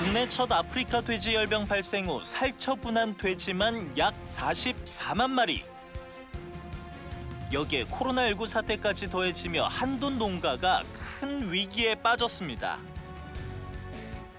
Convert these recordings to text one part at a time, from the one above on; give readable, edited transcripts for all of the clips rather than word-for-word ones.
국내 첫 아프리카 돼지 열병 발생 후 살처분한 돼지만 약 44만 마리. 여기에 코로나19 사태까지 더해지며 한돈 농가가 큰 위기에 빠졌습니다.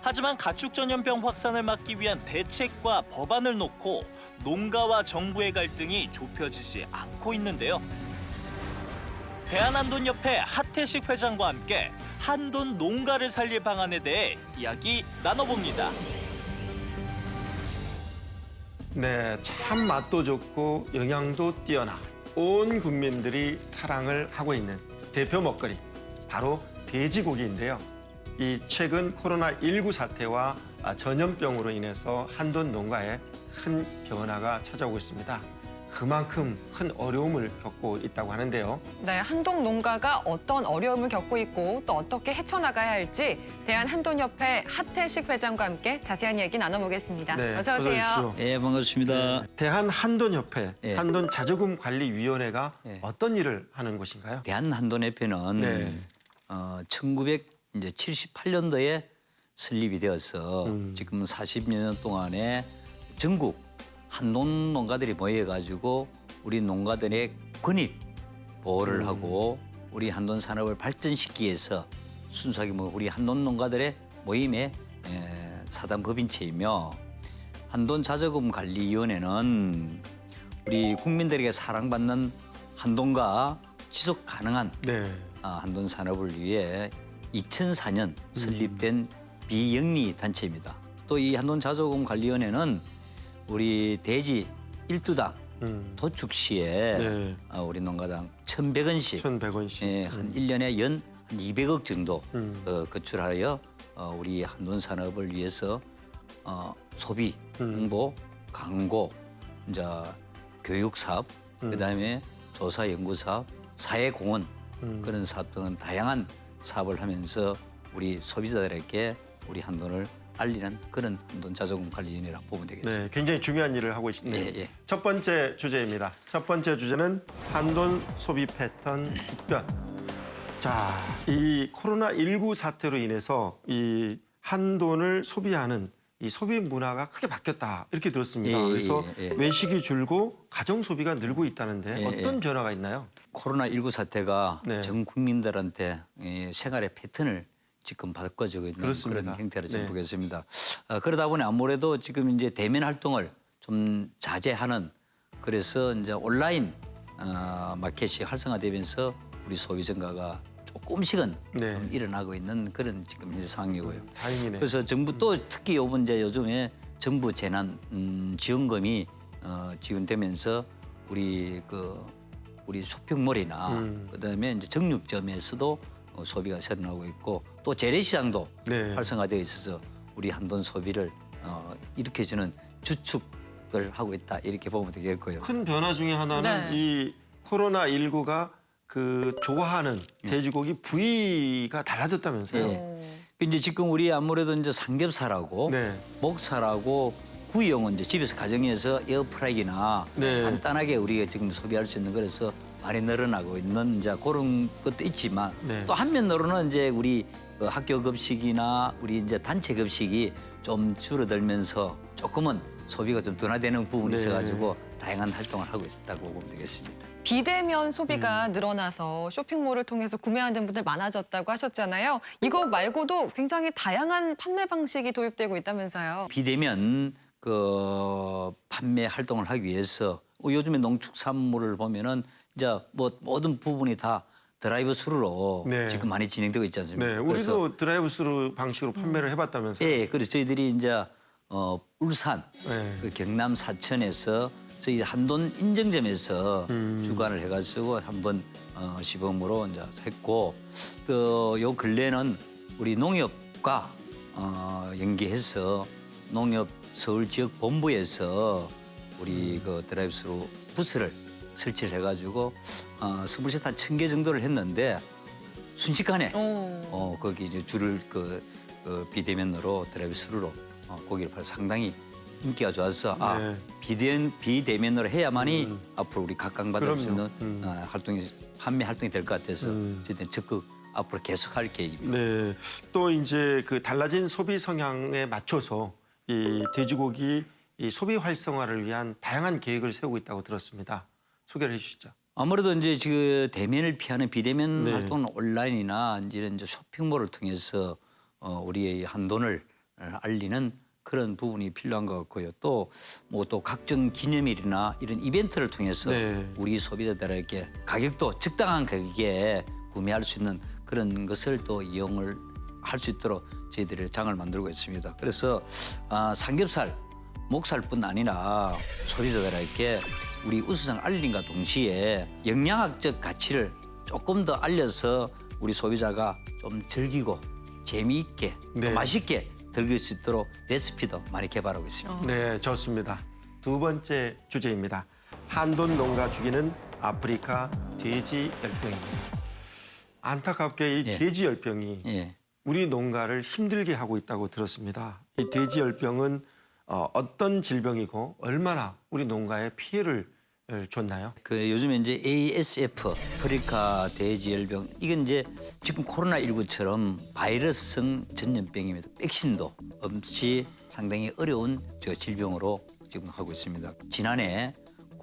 하지만 가축 전염병 확산을 막기 위한 대책과 법안을 놓고 농가와 정부의 갈등이 좁혀지지 않고 있는데요. 대한한돈협회 하태식 회장과 함께 한돈 농가를 살릴 방안에 대해 이야기 나눠봅니다. 네, 참 맛도 좋고 영양도 뛰어나 온 국민들이 사랑을 하고 있는 대표 먹거리, 바로 돼지고기인데요. 이 최근 코로나19 사태와 전염병으로 인해서 한돈 농가에 큰 변화가 찾아오고 있습니다. 그만큼 큰 어려움을 겪고 있다고 하는데요. 네, 한동 농가가 어떤 어려움을 겪고 있고 또 어떻게 헤쳐나가야 할지 대한한돈협회 하태식 회장과 함께 자세한 이야기 나눠보겠습니다. 네, 어서 오세요. 어서 오십시오. 예, 반갑습니다. 대한한돈협회, 예. 한돈자조금관리위원회가 예. 어떤 일을 하는 곳인가요? 대한한돈협회는 네. 1978년도에 설립이 되어서 지금 40여 년 동안에 전국 한돈 농가들이 모여가지고 우리 농가들의 권익 보호를 하고 우리 한돈 산업을 발전시키기 위해서 순수하게 우리 한돈 농가들의 모임의 사단법인체이며 한돈자조금관리위원회는 우리 국민들에게 사랑받는 한돈과 지속 가능한 네. 한돈 산업을 위해 2004년 설립된 비영리 단체입니다. 또 이 한돈자조금관리위원회는 우리 돼지 1두당 도축 시에 네. 우리 농가당 1,100원씩 1,100원씩. 예, 한 1년에 연 한 200억 정도 거출하여 우리 한돈 산업을 위해서 소비, 홍보, 광고, 이제 교육 사업, 그다음에 조사 연구 사업, 사회 공헌 그런 사업 등은 다양한 사업을 하면서 우리 소비자들에게 우리 한돈을 알리는 그런 한돈 자조금관리위원회라고 보면 되겠습니다. 네, 굉장히 중요한 일을 하고 있네요. 예, 예. 첫 번째 주제입니다. 첫 번째 주제는 한돈 소비 패턴 급변. 자, 이 코로나19 사태로 인해서 이 한돈을 소비하는 이 소비 문화가 크게 바뀌었다 이렇게 들었습니다. 예, 예, 그래서 예, 예. 외식이 줄고 가정 소비가 늘고 있다는데 예, 어떤 예. 변화가 있나요? 코로나19 사태가 네. 전 국민들한테 생활의 패턴을 지금 바꿔주고 있는 그렇습니다. 그런 형태로 좀 네. 보겠습니다. 그러다 보니 아무래도 지금 이제 대면 활동을 좀 자제하는 그래서 이제 온라인 마켓이 활성화되면서 우리 소비 증가가 조금씩은 네. 좀 일어나고 있는 그런 지금 현재 상황이고요. 다행이네요. 그래서 정부 또 특히 요번 이제 요즘에 정부 재난 지원금이 지원되면서 우리 쇼핑몰이나 그다음에 이제 정육점에서도 소비가 늘어나고 있고 또 재래시장도 네. 활성화되어 있어서 우리 한돈 소비를 일으켜주는 주축을 하고 있다 이렇게 보면 되겠고요. 큰 변화 중에 하나는 네. 이 코로나19가 그 좋아하는 돼지고기 부위가 달라졌다면서요? 예. 이제 지금 우리 아무래도 이제 삼겹살하고 네. 목살하고 구이용은 이제 집에서 가정에서 에어프라이기나 네. 간단하게 우리가 지금 소비할 수 있는 거라서 많이 늘어나고 있는 이제 그런 것도 있지만 네. 또 한면으로는 이제 우리 학교 급식이나 우리 이제 단체 급식이 좀 줄어들면서 조금은 소비가 좀 둔화되는 부분이 네. 있어가지고 다양한 활동을 하고 있다고 보면 되겠습니다. 비대면 소비가 늘어나서 쇼핑몰을 통해서 구매하는 분들 많아졌다고 하셨잖아요. 이거 말고도 굉장히 다양한 판매 방식이 도입되고 있다면서요. 비대면 판매 활동을 하기 위해서 요즘에 농축산물을 보면은 이제 뭐 모든 부분이 다 드라이브 스루로 네. 지금 많이 진행되고 있지 않습니까? 네, 우리도 드라이브스루 방식으로 판매를 해봤다면서요? 예, 그래서 저희들이 이제 울산, 네. 그 경남 사천에서 저희 한돈 인증점에서 주관을 해가지고 한번 시범으로 이제 했고 또 요 근래는 우리 농협과 연계해서 농협 서울 지역 본부에서 우리 그 드라이브스루 부스를 설치를 해가지고 스물셋 한 1,000개 정도를 했는데 순식간에 거기 이제 줄을 비대면으로 드라이브스루로 고기를 팔 상당히 인기가 좋아서 네. 비대면으로 해야만이 앞으로 우리 각광받을 수 그럼요. 있는 판매 활동이 될 것 같아서 저희들은 적극 앞으로 계속할 계획입니다. 네. 또 이제 그 달라진 소비 성향에 맞춰서 이 돼지고기 이 소비 활성화를 위한 다양한 계획을 세우고 있다고 들었습니다. 소개를 해주시죠. 아무래도 이제 지금 대면을 피하는 비대면 네. 활동은 온라인이나 이런 이제 쇼핑몰을 통해서 우리의 한돈을 알리는 그런 부분이 필요한 것 같고요. 또 뭐 또 각종 기념일이나 이런 이벤트를 통해서 네. 우리 소비자들에게 가격도 적당한 가격에 구매할 수 있는 그런 것을 또 이용을 할 수 있도록 저희들이 장을 만들고 있습니다. 그래서 삼겹살, 목살뿐 아니라 소비자들에게 우리 우수상 알림과 동시에 영양학적 가치를 조금 더 알려서 우리 소비자가 좀 즐기고 재미있게 네. 또 맛있게 즐길 수 있도록 레시피도 많이 개발하고 있습니다. 네, 좋습니다. 두 번째 주제입니다. 한돈 농가 죽이는 아프리카 돼지 열병입니다. 안타깝게 이 예. 돼지 열병이 예. 우리 농가를 힘들게 하고 있다고 들었습니다. 이 돼지 열병은 어떤 질병이고 얼마나 우리 농가에 피해를 줬나요? 그 요즘에 이제 ASF 아프리카 돼지열병 이건 이제 지금 코로나19처럼 바이러스성 전염병입니다. 백신도 없이 상당히 어려운 저 질병으로 지금 하고 있습니다. 지난해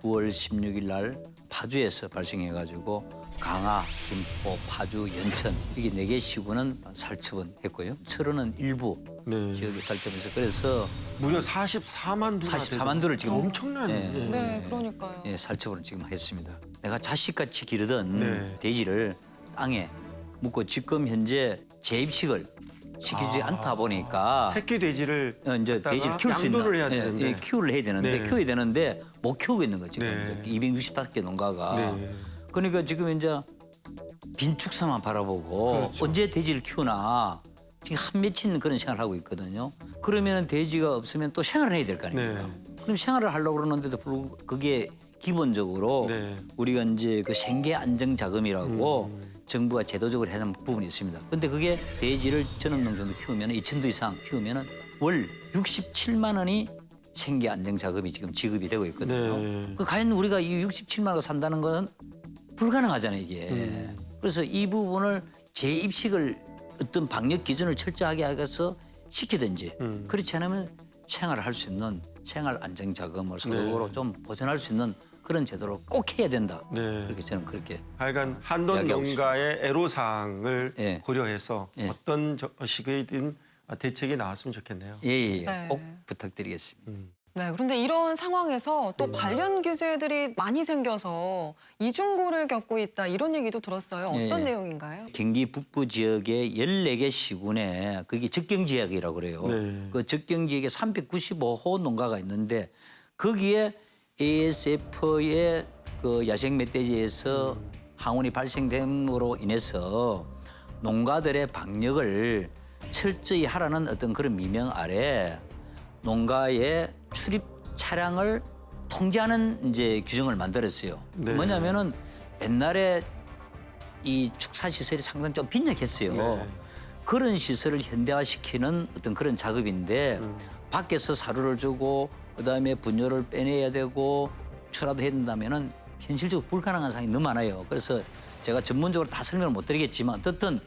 9월 16일 날 파주에서 발생해가지고 강화, 김포, 파주, 연천 이게 4개 시군은 살처분 했고요. 철원은 일부 네. 지역에 살처분해서 그래서 무려 44만 두. 44만 두를 지금 엄청난. 예. 예. 네, 그러니까요. 예, 살처분을 지금 했습니다. 내가 자식같이 기르던 네. 돼지를 땅에 묻고 지금 현재 재입식을 시키지 않다 보니까 새끼 돼지를 이제 갖다가 돼지를 키울 수 있는 양도를 해야 되는데. 키우를 해야 되는데 네. 키워야 되는데 못 키우고 있는 거지. 네. 265개 농가가. 네. 그러니까 지금 이제 빈축사만 바라보고 그렇죠. 언제 돼지를 키우나 지금 한 맺힌 그런 생활을 하고 있거든요. 그러면 돼지가 없으면 또 생활을 해야 될 거 아닙니까? 네. 그럼 생활을 하려고 그러는데도 불구하고 그게 기본적으로 네. 우리가 이제 그 생계 안정 자금이라고 정부가 제도적으로 해놓은 부분이 있습니다. 근데 그게 돼지를 전업농장도 키우면 2,000두 이상 키우면 월 67만 원이 생계 안정 자금이 지금 지급이 되고 있거든요. 네. 그 과연 우리가 이 67만 원 산다는 건 불가능하잖아요, 이게. 그래서 이 부분을 재입식을 어떤 방역 기준을 철저하게 하서 시키든지 그렇지 않으면 생활을 할 수 있는 생활 안정 자금을 소득으로 좀 보전할 수 있는 그런 제도를 꼭 해야 된다. 네. 그렇게 저는 그렇게 하여간 한돈 이야기하고 농가의 애로사항을 예. 고려해서 예. 어떤 식이든 대책이 나왔으면 좋겠네요. 예, 네. 꼭 부탁드리겠습니다. 네, 그런데 이런 상황에서 또 관련 규제들이 많이 생겨서 이중고를 겪고 있다 이런 얘기도 들었어요. 어떤 예. 내용인가요? 경기 북부 지역의 14개 시군에 그게 적경지역이라고 그래요. 네. 그 적경지역에 395호 농가가 있는데 거기에 ASF의 그 야생 멧돼지에서 항원이 발생됨으로 인해서 농가들의 방역을 철저히 하라는 어떤 그런 미명 아래 농가에 출입 차량을 통제하는 이제 규정을 만들었어요. 네. 뭐냐면은 옛날에 이 축사 시설이 상당히 좀 빈약했어요. 네. 그런 시설을 현대화시키는 어떤 그런 작업인데 밖에서 사료를 주고 그다음에 분뇨를 빼내야 되고 추라도 해야 된다면은 현실적으로 불가능한 상황이 너무 많아요. 그래서 제가 전문적으로 다 설명을 못 드리겠지만 어쨌든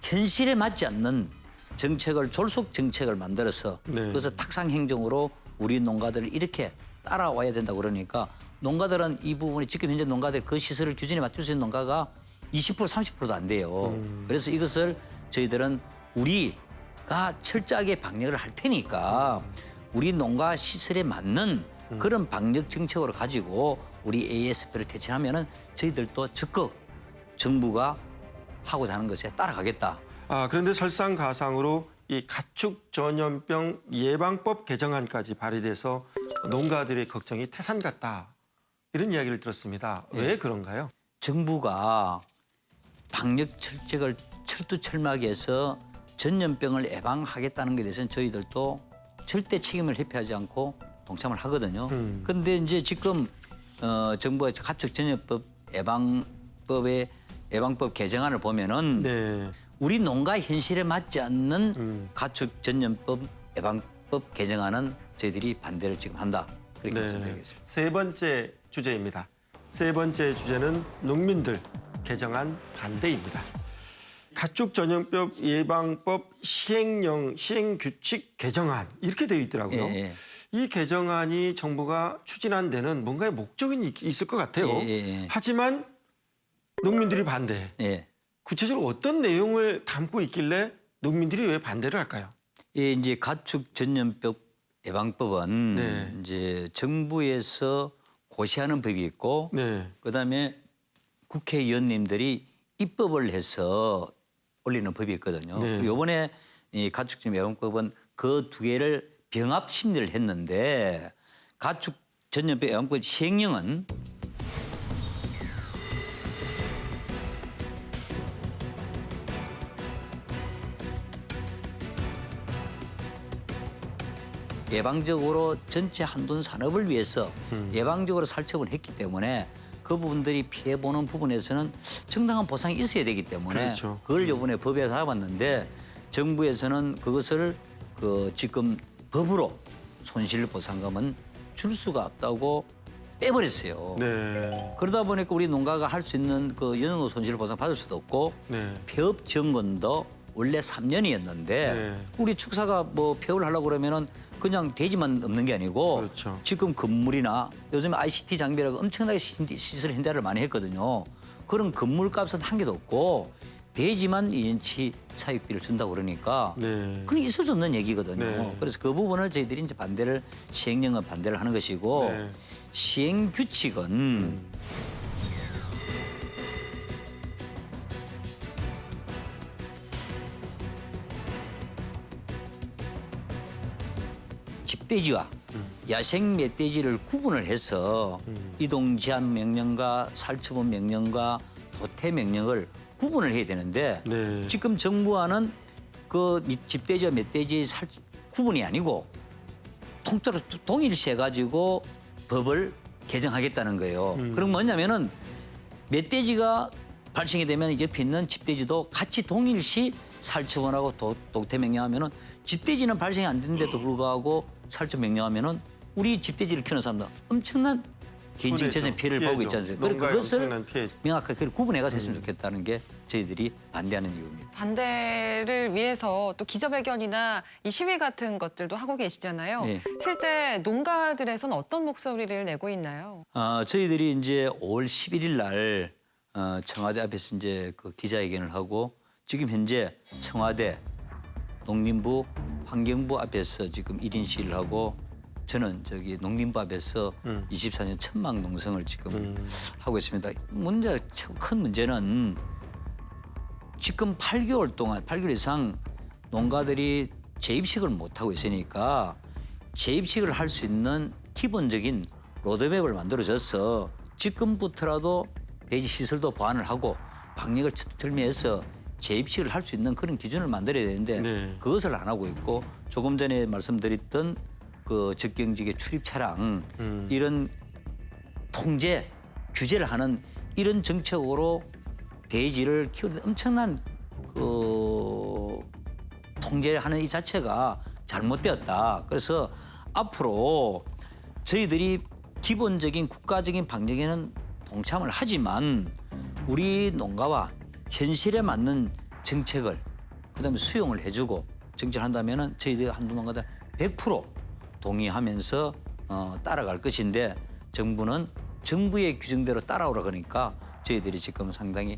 현실에 맞지 않는 정책을 졸속 정책을 만들어서 네. 그래서 탁상 행정으로 우리 농가들을 이렇게 따라와야 된다고 그러니까 농가들은 이 부분이 지금 현재 농가들 그 시설을 규준에 맞출 수 있는 농가가 20% 30%도 안 돼요. 그래서 이것을 저희들은 우리가 철저하게 방역을 할 테니까 우리 농가 시설에 맞는 그런 방역 정책으로 가지고 우리 ASF를 퇴진하면은 저희들도 적극 정부가 하고자 하는 것에 따라가겠다. 그런데 설상가상으로 이 가축 전염병 예방법 개정안까지 발의돼서 농가들의 걱정이 태산 같다. 이런 이야기를 들었습니다. 왜 그런가요? 정부가 방역 철책을 철두철미하게 해서 전염병을 예방하겠다는 것에 대해서는 저희들도 절대 책임을 회피하지 않고 동참을 하거든요. 그런데 이제 지금 정부가 가축 전염법 예방법 개정안을 보면은 네. 우리 농가 현실에 맞지 않는 가축 전염법 예방법 개정안은 저희들이 반대를 지금 한다. 그렇게 말씀드리겠습니다. 세 번째 주제입니다. 세 번째 주제는 농민들 개정안 반대입니다. 가축 전염병 예방법 시행규칙 개정안 이렇게 되어 있더라고요. 예, 예. 이 개정안이 정부가 추진한 데는 뭔가의 목적이 있을 것 같아요. 예, 예. 하지만 농민들이 반대해. 예. 구체적으로 어떤 내용을 담고 있길래 농민들이 왜 반대를 할까요? 예, 이제 가축 전염병 예방법은 네. 이제 정부에서 고시하는 법이 있고 네. 그다음에 국회의원님들이 입법을 해서 올리는 법이 있거든요. 네. 이번에 이 가축 전염 예방법은 그 두 개를 병합 심리를 했는데 가축 전염병 예방법 시행령은 예방적으로 전체 한돈 산업을 위해서 예방적으로 살처분을 했기 때문에 그 부분들이 피해보는 부분에서는 정당한 보상이 있어야 되기 때문에 그렇죠. 그걸 이번에 법에 담았는데 정부에서는 그것을 지금 법으로 손실보상금은 줄 수가 없다고 빼버렸어요. 네. 그러다 보니까 우리 농가가 할 수 있는 그 연후 손실보상 받을 수도 없고 네. 폐업 정건도 원래 3년이었는데 네. 우리 축사가 뭐 폐업을 하려고 그러면은 그냥 돼지만 없는 게 아니고 그렇죠. 지금 건물이나 요즘 ICT 장비라고 엄청나게 시설 현대를 많이 했거든요. 그런 건물 값은 한 개도 없고 돼지만 2년치 사육비를 준다고 그러니까 네. 그게 있을 수 없는 얘기거든요. 네. 그래서 그 부분을 저희들이 이제 시행령은 반대를 하는 것이고 네. 시행 규칙은 집돼지와 야생 멧돼지를 구분을 해서 이동 제한 명령과 살처분 명령과 도태 명령을 구분을 해야 되는데 네. 지금 정부와는 그 집돼지와 멧돼지 구분이 아니고 통째로 동일시해 가지고 법을 개정하겠다는 거예요. 그럼 뭐냐면은 멧돼지가 발생이 되면 옆에 있는 집돼지도 같이 동일시 살처분하고 도태 명령하면은 집돼지는 발생이 안 되는데도 불구하고 살처분 명령하면은 우리 집돼지를 키우는 사람들 엄청난 개인적인 재산 피해를 보고 있지 않습니까? 그래서 농가에 그것을 엄청난 피해. 명확하게 구분해서 했으면 좋겠다는 게 저희들이 반대하는 이유입니다. 반대를 위해서 또 기자회견이나 이 시위 같은 것들도 하고 계시잖아요. 네. 실제 농가들에서는 어떤 목소리를 내고 있나요? 저희들이 이제 5월 11일 날 청와대 앞에서 이제 그 기자회견을 하고 지금 현재 청와대, 농림부, 환경부 앞에서 지금 1인 시위를 하고 저는 저기 농림부 앞에서 24년 천막 농성을 지금 하고 있습니다. 최고 큰 문제는 지금 8개월 동안 8개월 이상 농가들이 재입식을 못 하고 있으니까 재입식을 할 수 있는 기본적인 로드맵을 만들어져서 지금부터라도 돼지 시설도 보완을 하고 방역을 철저히해서 재입식을 할 수 있는 그런 기준을 만들어야 되는데 네. 그것을 안 하고 있고 조금 전에 말씀드렸던 그 적경지계 출입 차량 이런 통제 규제를 하는 이런 정책으로 돼지를 키우는 엄청난 그 통제를 하는 이 자체가 잘못되었다. 그래서 앞으로 저희들이 기본적인 국가적인 방역에는 동참을 하지만 우리 농가와 현실에 맞는 정책을 그다음에 수용을 해주고 정책을 한다면은 저희들 한두 농가들 100% 동의하면서 따라갈 것인데 정부는 정부의 규정대로 따라오라 그러니까 저희들이 지금 상당히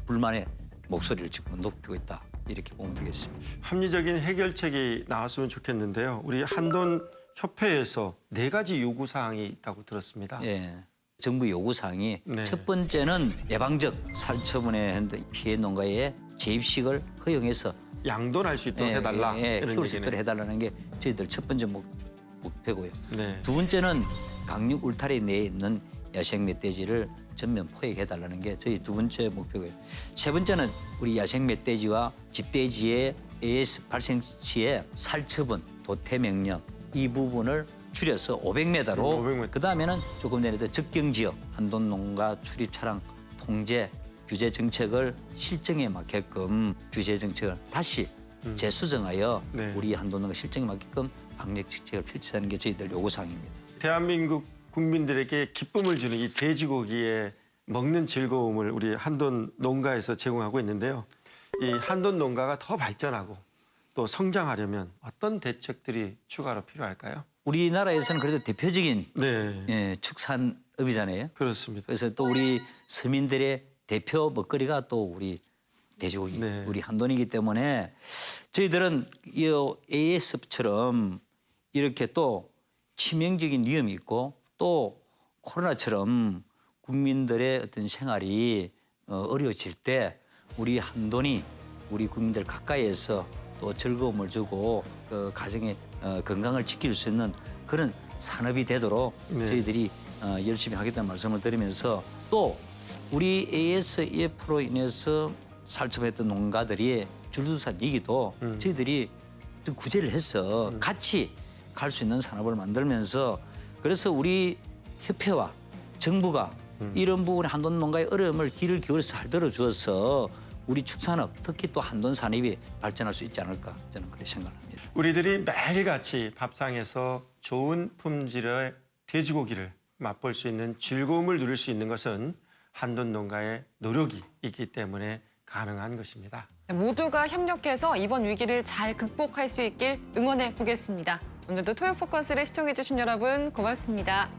불만의 목소리를 지금 높이고 있다 이렇게 보면 되겠습니다. 합리적인 해결책이 나왔으면 좋겠는데요. 우리 한돈 협회에서 4가지 요구 사항이 있다고 들었습니다. 예. 정부 요구 사항이 네. 첫 번째는 예방적 살처분에 피해 농가의 재입식을 허용해서 양돈할 수 있도록 해달라. 이런 키울 수 있도록 얘기네. 해달라는 게 저희들 첫 번째 목표고요. 네. 두 번째는 강육 울타리 내에 있는 야생 멧돼지를 전면 포획해달라는 게 저희 두 번째 목표고요. 세 번째는 우리 야생 멧돼지와 집돼지의 AS 발생 시에 살처분, 도태 명령 이 부분을 줄여서 500m로 500m. 그다음에는 조금 전에 적경지역 한돈 농가 출입 차량 통제 규제 정책을 실정에 맞게끔 규제 정책을 다시 재수정하여 네. 우리 한돈 농가 실정에 맞게끔 방역 정책을 펼치자는 게 저희들 요구 사항입니다. 대한민국 국민들에게 기쁨을 주는 이 돼지고기의 먹는 즐거움을 우리 한돈 농가에서 제공하고 있는데요. 이 한돈 농가가 더 발전하고 또 성장하려면 어떤 대책들이 추가로 필요할까요? 우리나라에서는 그래도 대표적인 네, 예, 축산업이잖아요. 그렇습니다. 그래서 또 우리 서민들의 대표 먹거리가 또 우리 돼지고기, 네. 우리 한돈이기 때문에 저희들은 이 AS처럼 이렇게 또 치명적인 위험이 있고 또 코로나처럼 국민들의 어떤 생활이 어려워질 때 우리 한돈이 우리 국민들 가까이에서 또 즐거움을 주고 그 가정의 건강을 지킬 수 있는 그런 산업이 되도록 네. 저희들이 열심히 하겠다는 말씀을 드리면서 또 우리 ASF로 인해서 살처분했던 농가들이 줄도산 얘기도 저희들이 어떤 구제를 해서 같이 갈 수 있는 산업을 만들면서 그래서 우리 협회와 정부가 이런 부분에 한돈 농가의 어려움을 귀를 기울여서 잘 들어주어서 우리 축산업 특히 또 한돈 산업이 발전할 수 있지 않을까 저는 그렇게 생각합니다. 우리들이 매일같이 밥상에서 좋은 품질의 돼지고기를 맛볼 수 있는 즐거움을 누릴 수 있는 것은 한돈 농가의 노력이 있기 때문에 가능한 것입니다. 모두가 협력해서 이번 위기를 잘 극복할 수 있길 응원해 보겠습니다. 오늘도 토요 포커스를 시청해 주신 여러분 고맙습니다.